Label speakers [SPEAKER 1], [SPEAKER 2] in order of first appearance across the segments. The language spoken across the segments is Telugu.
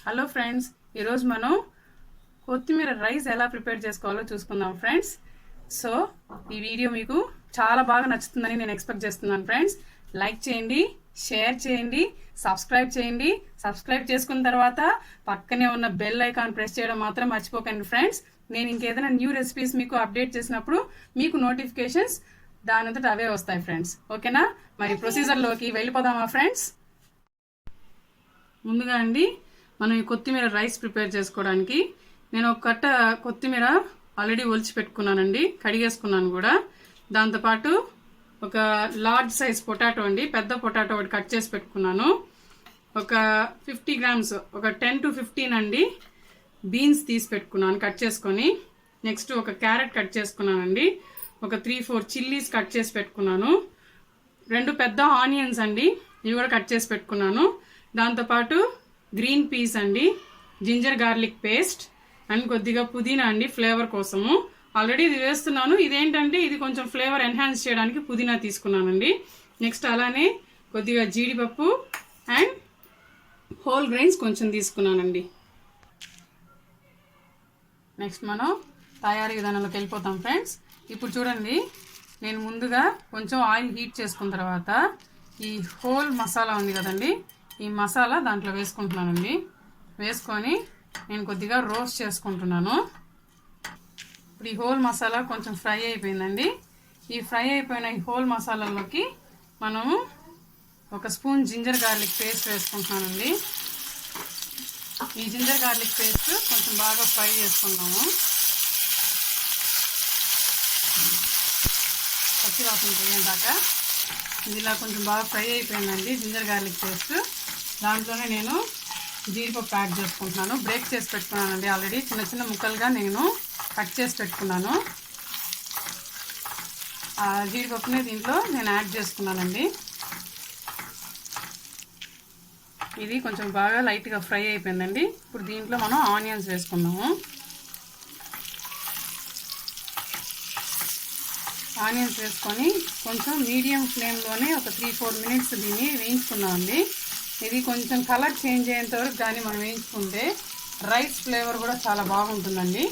[SPEAKER 1] హలో ఫ్రెండ్స్, ఈరోజు మనం కొత్తిమీర రైస్ ఎలా ప్రిపేర్ చేసుకోవాలో చూసుకుందాం ఫ్రెండ్స్. సో ఈ వీడియో మీకు చాలా బాగా నచ్చుతుందని నేను ఎక్స్పెక్ట్ చేస్తున్నాను ఫ్రెండ్స్. లైక్ చేయండి, షేర్ చేయండి, సబ్స్క్రైబ్ చేయండి. సబ్స్క్రైబ్ చేసుకున్న తర్వాత పక్కనే ఉన్న బెల్ ఐకాన్ ప్రెస్ చేయడం మాత్రం మర్చిపోకండి ఫ్రెండ్స్. నేను ఇంకేదైనా న్యూ రెసిపీస్ మీకు అప్డేట్ చేసినప్పుడు మీకు నోటిఫికేషన్స్ దానంతట అవే వస్తాయి ఫ్రెండ్స్. ఓకేనా? మరి ప్రొసీజర్లోకి వెళ్ళిపోదామా ఫ్రెండ్స్? ముందుగా అండి, మనం ఈ కొత్తిమీర రైస్ ప్రిపేర్ చేసుకోవడానికి నేను ఒక కట్ట కొత్తిమీర ఆల్రెడీ ఒలిచి పెట్టుకున్నానండి, కడిగేసుకున్నాను కూడా. దాంతోపాటు ఒక లార్జ్ సైజ్ పొటాటో అండి, పెద్ద పొటాటో ఒకటి కట్ చేసి పెట్టుకున్నాను. ఒక 50 గ్రామ్స్, ఒక 10 to 15 అండి బీన్స్ తీసి పెట్టుకున్నాను కట్ చేసుకొని. నెక్స్ట్ ఒక క్యారెట్ కట్ చేసుకున్నానండి. ఒక 3-4 చిల్లీస్ కట్ చేసి పెట్టుకున్నాను. 2 పెద్ద ఆనియన్స్ అండి, ఇవి కూడా కట్ చేసి పెట్టుకున్నాను. దాంతోపాటు గ్రీన్ పీస్ అండి, జింజర్ గార్లిక్ పేస్ట్ అండ్ కొద్దిగా పుదీనా అండి ఫ్లేవర్ కోసము. ఆల్రెడీ ఇది వేస్తున్నాను. ఇదేంటంటే ఇది కొంచెం ఫ్లేవర్ ఎన్హాన్స్ చేయడానికి పుదీనా తీసుకున్నానండి. నెక్స్ట్ అలానే కొద్దిగా జీడిపప్పు అండ్ హోల్ గ్రెయిన్స్ కొంచెం తీసుకున్నానండి. నెక్స్ట్ మనం తయారీ విధానంలోకి వెళ్ళిపోతాం ఫ్రెండ్స్. ఇప్పుడు చూడండి, నేను ముందుగా కొంచెం ఆయిల్ హీట్ చేసుకున్న తర్వాత ఈ హోల్ మసాలా ఉంది కదండి, ఈ మసాలా దాంట్లో వేసుకుంటున్నానండి. వేసుకొని నేను కొద్దిగా రోస్ట్ చేసుకుంటున్నాను. ఇప్పుడు ఈ హోల్ మసాలా కొంచెం ఫ్రై అయిపోయిందండి. ఈ ఫ్రై అయిపోయిన ఈ హోల్ మసాలాలోకి మనము ఒక స్పూన్ జింజర్ గార్లిక్ పేస్ట్ వేసుకుంటున్నానండి. ఈ జింజర్ గార్లిక్ పేస్ట్ కొంచెం బాగా ఫ్రై చేసుకుందాము. పచ్చివాసన పోయేదాకా ఇలా కొంచెం బాగా ఫ్రై అయిపోయిందండి జింజర్ గార్లిక్ పేస్ట్. దాంట్లోనే నేను జీడిపప్పు యాడ్ చేసుకుంటున్నాను. బ్రేక్ చేసి పెట్టుకున్నానండి ఆల్రెడీ, చిన్న చిన్న ముక్కలుగా నేను కట్ చేసి పెట్టుకున్నాను. ఆ జీడిపప్పుని దీంట్లో నేను యాడ్ చేసుకున్నానండి. ఇది కొంచెం బాగా లైట్గా ఫ్రై అయిపోయిందండి. ఇప్పుడు దీంట్లో మనం ఆనియన్స్ వేసుకున్నాము. ఆనియన్స్ వేసుకొని కొంచెం మీడియం ఫ్లేమ్లోనే ఒక 3-4 మినిట్స్ దీన్ని వేయించుకున్నామండి. ఇది కొంచెం కలర్ చేంజ్ అయ్యేంత వరకు కానీ మనం వేయించుకుంటే రైస్ ఫ్లేవర్ కూడా చాలా బాగుంటుందండి.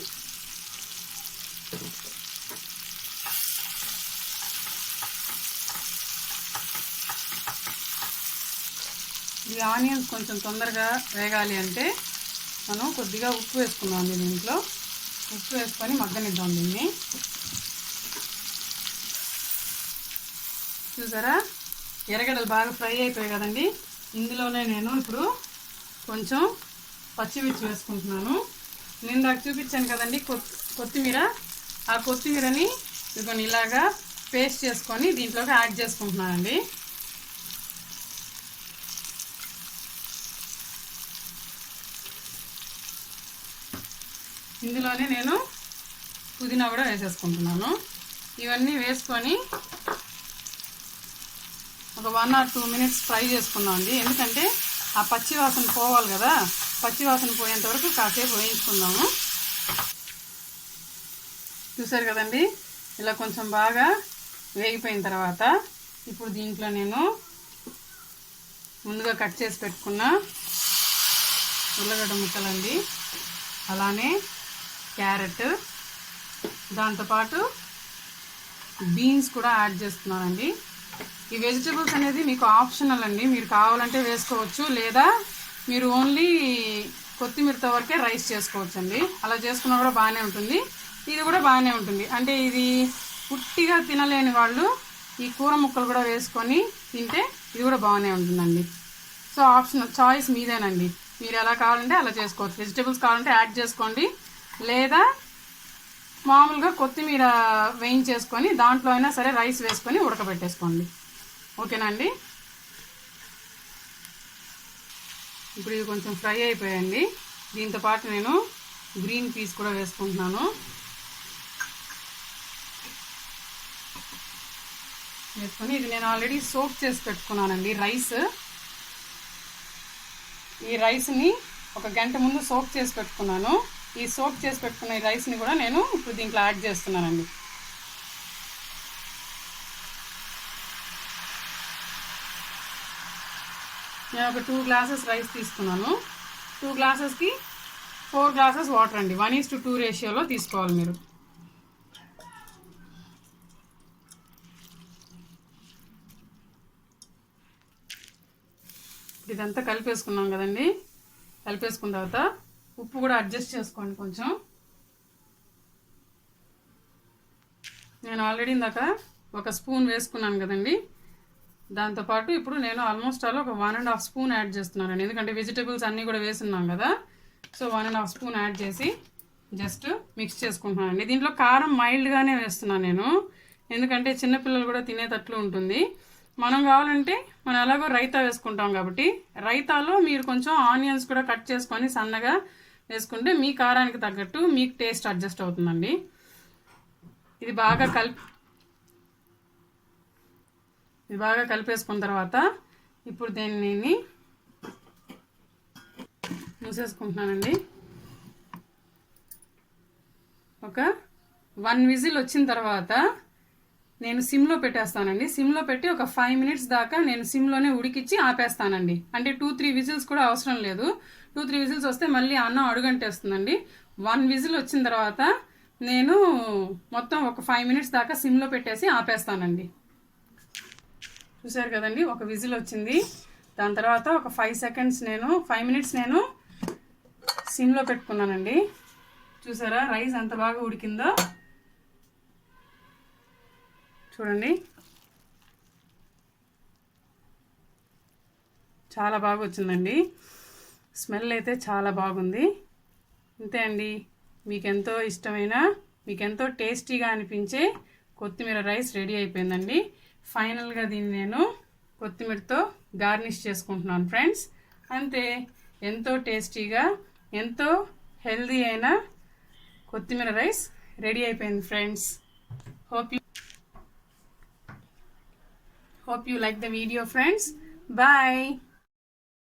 [SPEAKER 1] ఈ ఆనియన్స్ కొంచెం తొందరగా వేగాలి అంటే మనం కొద్దిగా ఉప్పు వేసుకున్నాం దీంట్లో. ఉప్పు వేసుకొని మగ్గనిద్దాం దీన్ని. చూసారా, ఎర్రగడ్డలు బాగా ఫ్రై అయిపోయాయి కదండి. ఇందులోనే నేను ఇప్పుడు కొంచెం పచ్చిమిర్చి వేసుకుంటున్నాను. నేను నాకు చూపించాను కదండి కొత్తిమీర, ఆ కొత్తిమీరని ఇదిగోని ఇలాగా పేస్ట్ చేసుకొని దీంట్లోకి యాడ్ చేసుకుంటున్నానండి. ఇందులోనే నేను పుదీనా కూడా వేసేసుకుంటున్నాను. ఇవన్నీ వేసుకొని ఒక 1 or 2 మినిట్స్ ఫ్రై చేసుకున్నాం అండి. ఎందుకంటే ఆ పచ్చి వాసన పోవాలి కదా, పచ్చి వాసన పోయేంత వరకు కాసేపు వేయించుకుందాము. చూసారు కదండి, ఇలా కొంచెం బాగా వేగిపోయిన తర్వాత ఇప్పుడు దీంట్లో నేను ముందుగా కట్ చేసి పెట్టుకున్న ఉల్లగడ్డ ముక్కలండి, అలానే క్యారెట్, దాంతోపాటు బీన్స్ కూడా యాడ్ చేస్తున్నానండి. ఈ వెజిటబుల్స్ అనేది మీకు ఆప్షనల్ అండి, మీరు కావాలంటే వేసుకోవచ్చు, లేదా మీరు ఓన్లీ కొత్తిమీరతో వరకే రైస్ చేసుకోవచ్చు అండి. అలా చేసుకున్నా కూడా బాగానే ఉంటుంది. ఇది కూడా బాగానే ఉంటుంది. అంటే ఇది పుట్టిగా తినలేని వాళ్ళు ఈ కూర ముక్కలు కూడా వేసుకొని తింటే ఇది కూడా బాగానే ఉంటుందండి. సో ఆప్షనల్, చాయిస్ మీదేనండి. మీరు ఎలా కావాలంటే అలా చేసుకోవచ్చు. వెజిటబుల్స్ కావాలంటే యాడ్ చేసుకోండి, లేదా మామూలుగా కొత్తిమీర వేయించేసుకొని దాంట్లో అయినా సరే రైస్ వేసుకొని ఉడకబెట్టేసుకోండి. ఓకేనా అండి? ఇప్పుడు ఇవి కొంచెం ఫ్రై అయిపోయాయండి. దీంతోపాటు నేను గ్రీన్ పీస్ కూడా వేసుకుంటున్నాను. వేసుకొని ఇది నేను ఆల్రెడీ సోక్ చేసి పెట్టుకున్నానండి రైస్. ఈ రైస్ని ఒక గంట ముందు సోక్ చేసి పెట్టుకున్నాను. ఈ సోక్ చేసి పెట్టుకున్న ఈ రైస్ని కూడా నేను ఇప్పుడు దీంట్లో యాడ్ చేస్తున్నానండి. నేను ఒక 2 గ్లాసెస్ రైస్ తీసుకున్నాను. 2 గ్లాసెస్కి 4 గ్లాసెస్ వాటర్ అండి. 1:2 రేషియోలో తీసుకోవాలి మీరు. ఇదంతా కలిపేసుకున్నాం కదండి. కలిపేసుకున్న తర్వాత ఉప్పు కూడా అడ్జస్ట్ చేసుకోండి కొంచెం. నేను ఆల్రెడీ ఇందాక 1 స్పూన్ వేసుకున్నాను కదండి. దాంతోపాటు ఇప్పుడు నేను ఆల్మోస్ట్ అలా ఒక 1.5 స్పూన్ యాడ్ చేస్తున్నానండి. ఎందుకంటే వెజిటబుల్స్ అన్నీ కూడా వేసున్నాం కదా. సో 1.5 స్పూన్ యాడ్ చేసి జస్ట్ మిక్స్ చేసుకుంటున్నానండి. దీంట్లో కారం మైల్డ్గానే వేస్తున్నాను నేను, ఎందుకంటే చిన్నపిల్లలు కూడా తినేటట్లు ఉంటుంది. మనం కావాలంటే మనం ఎలాగో రైతా వేసుకుంటాం కాబట్టి రైతాలో మీరు కొంచెం ఆనియన్స్ కూడా కట్ చేసుకొని సన్నగా వేసుకుంటే మీ కారానికి తగ్గట్టు మీకు టేస్ట్ అడ్జస్ట్ అవుతుందండి. ఇది బాగా కలిపేసుకున్న తర్వాత ఇప్పుడు దీన్ని మూసేసుకుంటున్నానండి. ఒక 1 విజిల్ వచ్చిన తర్వాత నేను సిమ్లో పెట్టేస్తానండి. సిమ్లో పెట్టి ఒక 5 మినిట్స్ దాకా నేను సిమ్లోనే ఉడికిచ్చి ఆపేస్తానండి. అంటే 2-3 విజిల్స్ కూడా అవసరం లేదు. 2-3 విజిల్స్ వస్తే మళ్ళీ అన్నం అడుగంటేస్తుందండి. 1 విజిల్ వచ్చిన తర్వాత నేను మొత్తం ఒక 5 మినిట్స్ దాకా సిమ్లో పెట్టేసి ఆపేస్తానండి. చూసారు కదండి, 1 విజిల్ వచ్చింది. దాని తర్వాత ఒక 5 మినిట్స్ నేను సిమ్లో పెట్టుకున్నానండి. చూసారా రైస్ ఎంత బాగా ఉడికిందో చూడండి. చాలా బాగా వచ్చిందండి. స్మెల్ అయితే చాలా బాగుంది. అంతే అండి, మీకెంతో ఇష్టమైన మీకెంతో టేస్టీగా అనిపించే కొత్తిమీర రైస్ రెడీ అయిపోయిందండి. ఫైనల్గా దీన్ని నేను కొత్తిమీరతో గార్నిష్ చేసుకుంటున్నాను ఫ్రెండ్స్. అంతే, ఎంతో టేస్టీగా ఎంతో హెల్దీ అయిన కొత్తిమీర రైస్ రెడీ అయిపోయింది friends. Hope you like the video friends. Bye.